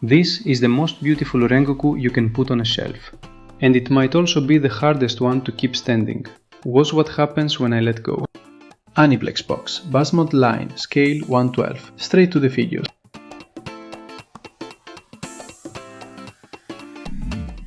This is the most beautiful Rengoku you can put on a shelf. And it might also be the hardest one to keep standing. Watch what happens when I let go. Aniplex box, BUZZmod line, scale 1/12. Straight to the figures.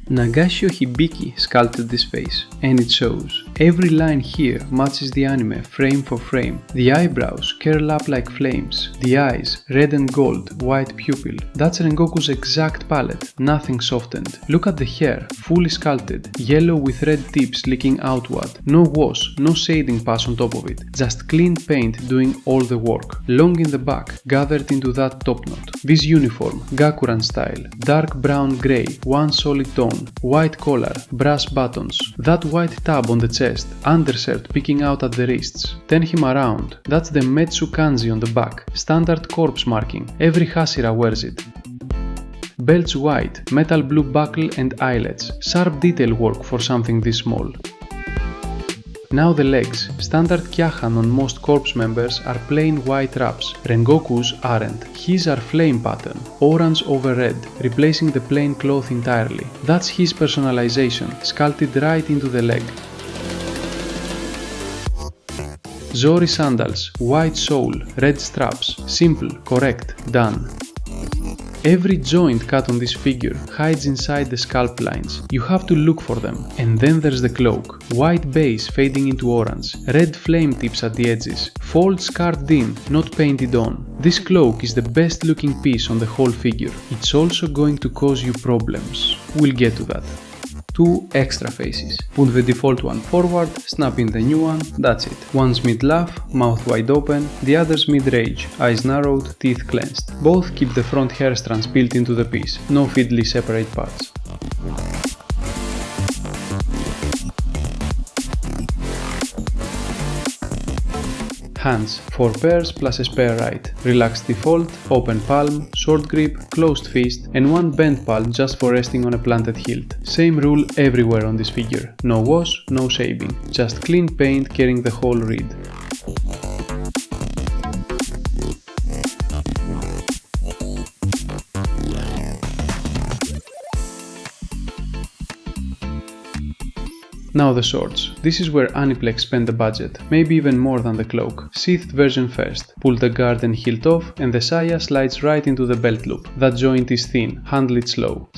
Nagashio Hibiki sculpted this face, and it shows. Every line here matches the anime frame for frame. The eyebrows curl up like flames. The eyes, red and gold, white pupil. That's Rengoku's exact palette, nothing softened. Look at the hair, fully sculpted, yellow with red tips leaking outward. No wash, no shading pass on top of it. Just clean paint doing all the work. Long in the back, gathered into that top knot. This uniform, Gakuran style, dark brown grey, one solid tone. White collar, brass buttons, that white tab on the chest, undershirt peeking out at the wrists. Turn him around, that's the Metsu kanji on the back, standard corpse marking, every Hashira wears it. Belts white, metal blue buckle and eyelets, sharp detail work for something this small. Now the legs, standard kyahan on most corpse members are plain white wraps, Rengoku's aren't. His are flame pattern, orange over red, replacing the plain cloth entirely. That's his personalization, sculpted right into the leg. Zori sandals, white sole, red straps, simple, correct, done. Every joint cut on this figure hides inside the scalp lines. You have to look for them. And then there's the cloak. White base fading into orange. Red flame tips at the edges. Folds carved in, not painted on. This cloak is the best looking piece on the whole figure. It's also going to cause you problems. We'll get to that. 2 extra faces. Put the default one forward, snap in the new one, that's it. One's mid-laugh, mouth wide open, the other's mid-rage, eyes narrowed, teeth clenched. Both keep the front hair strands built into the piece, no fiddly separate parts. Hands, 4 pairs plus a spare right. Relaxed default, open palm, short grip, closed fist, and one bent palm just for resting on a planted hilt. Same rule everywhere on this figure. No wash, no shaving. Just clean paint carrying the whole reed. Now the swords. This is where Aniplex spent the budget, maybe even more than the cloak. Sheathed version first. Pull the guard and hilt off and the saya slides right into the belt loop. That joint is thin, handle it slow.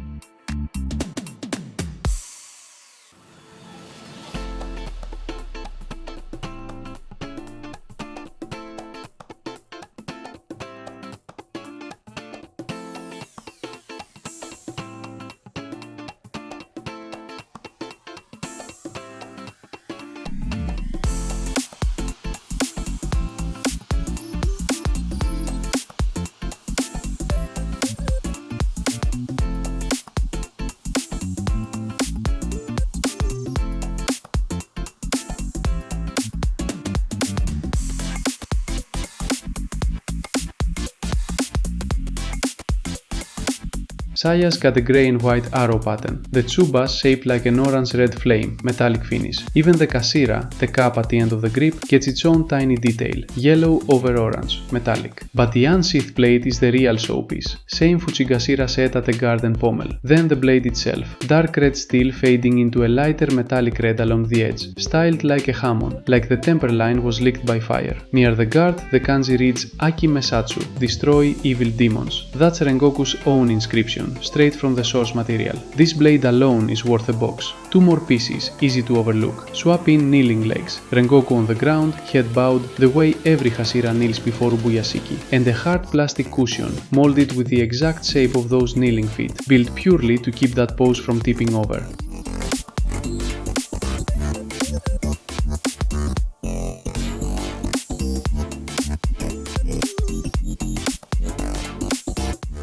Saya's got a grey and white arrow pattern. The tsubas shaped like an orange-red flame, metallic finish. Even the kashira, the cap at the end of the grip, gets its own tiny detail, yellow over orange, metallic. But the unsheathed blade is the real showpiece. Same Fujigashira set at the guard and pommel. Then the blade itself, dark red steel fading into a lighter metallic red along the edge, styled like a hamon, like the temper line was licked by fire. Near the guard, the kanji reads Aki Mesatsu, destroy evil demons. That's Rengoku's own inscription, straight from the source material. This blade alone is worth a box. 2 more pieces, easy to overlook. Swap in kneeling legs. Rengoku on the ground, head bowed, the way every Hashira kneels before Ubuyashiki. And a hard plastic cushion, molded with the exact shape of those kneeling feet, built purely to keep that pose from tipping over.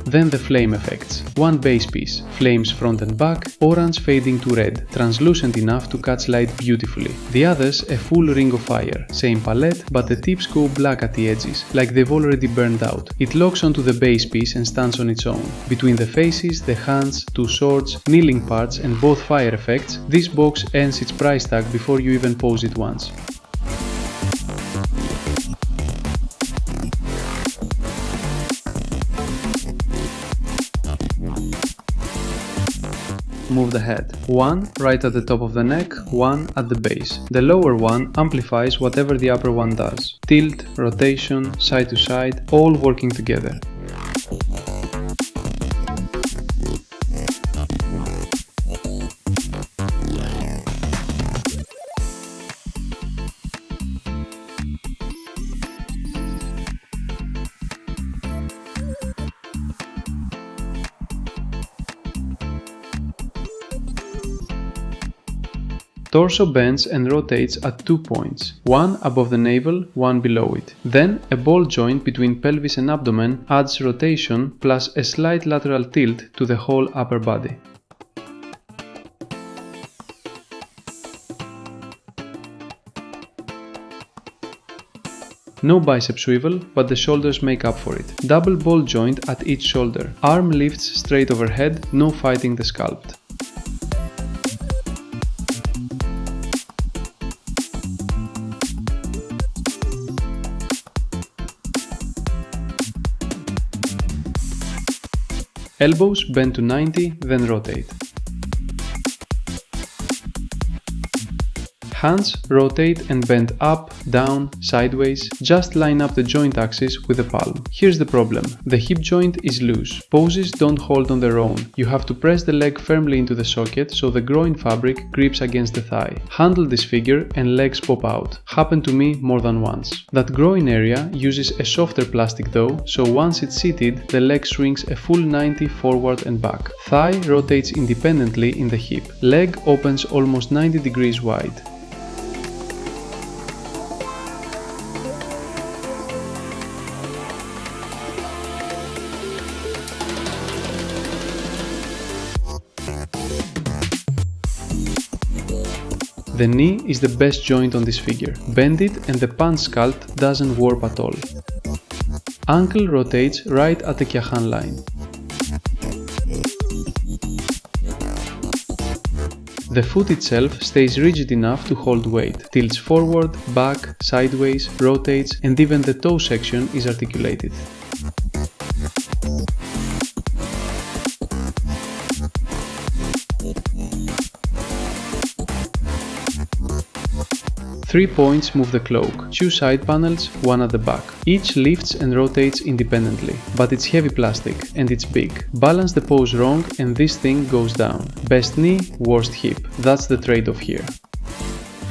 Then the flame effects. One base piece, flames front and back, orange fading to red, translucent enough to catch light beautifully. The others a full ring of fire, same palette, but the tips go black at the edges, like they've already burned out. It locks onto the base piece and stands on its own. Between the faces, the hands, 2 swords, kneeling parts and both fire effects, this box earns its price tag before you even pose it once. move the head. One right at the top of the neck, one at the base. The lower one amplifies whatever the upper one does. Tilt, rotation, side to side, all working together. Torso bends and rotates at 2 points, one above the navel, one below it. Then a ball joint between pelvis and abdomen adds rotation plus a slight lateral tilt to the whole upper body. No bicep swivel, but the shoulders make up for it. Double ball joint at each shoulder. Arm lifts straight overhead, no fighting the sculpt. Elbows bend to 90, then rotate. Hands rotate and bend up, down, sideways, just line up the joint axis with the palm. Here's the problem, the hip joint is loose. Poses don't hold on their own. You have to press the leg firmly into the socket so the groin fabric grips against the thigh. Handle this figure and legs pop out. Happened to me more than once. That groin area uses a softer plastic though, so once it's seated, the leg swings a full 90 forward and back. Thigh rotates independently in the hip. Leg opens almost 90 degrees wide. The knee is the best joint on this figure. Bend it and the punch sculpt doesn't warp at all. Ankle rotates right at the Kyahan line. The foot itself stays rigid enough to hold weight, tilts forward, back, sideways, rotates, and even the toe section is articulated. Three points move the cloak, two side panels, one at the back. Each lifts and rotates independently, but it's heavy plastic and it's big. Balance the pose wrong and this thing goes down. Best knee, worst hip. That's the trade-off here.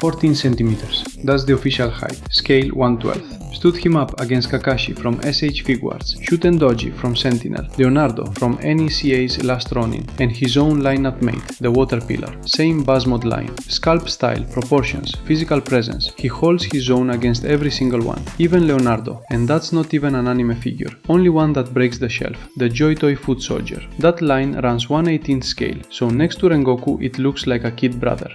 14 centimeters. That's the official height. Scale 1/12. Stood him up against Kakashi from SH Figuarts, Shuten Doji from Sentinel, Leonardo from NECA's Last Ronin, and his own lineup mate, the Water Pillar. Same BUZZmod line. Sculpt style, proportions, physical presence. He holds his own against every single one, even Leonardo, and that's not even an anime figure. Only one that breaks the shelf, the Joy Toy Foot Soldier. That line runs 1/18 scale, so next to Rengoku it looks like a kid brother.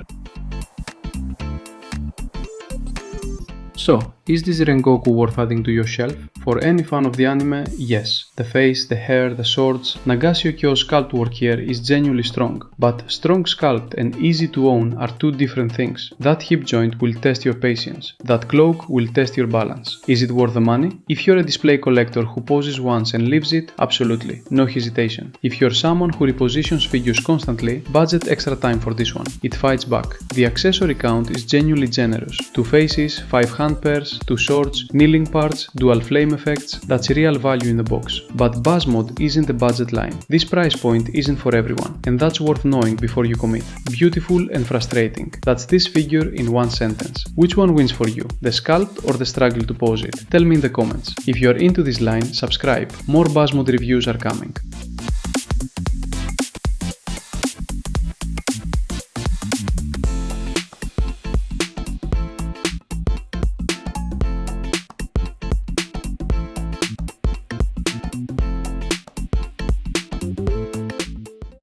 So, is this Rengoku worth adding to your shelf? For any fan of the anime, yes. The face, the hair, the swords. Nagashio Kyō's sculpt work here is genuinely strong, but strong sculpt and easy to own are two different things. That hip joint will test your patience. That cloak will test your balance. Is it worth the money? If you're a display collector who poses once and leaves it, absolutely, no hesitation. If you're someone who repositions figures constantly, budget extra time for this one. It fights back. The accessory count is genuinely generous. 2 faces, 5 hand pairs, 2 swords, kneeling parts, dual flame effects, that's real value in the box. But BUZZmod isn't a budget line. This price point isn't for everyone, and that's worth knowing before you commit. Beautiful and frustrating. That's this figure in one sentence. Which one wins for you? The sculpt or the struggle to pose it? Tell me in the comments. If you're into this line, subscribe. More BUZZmod reviews are coming.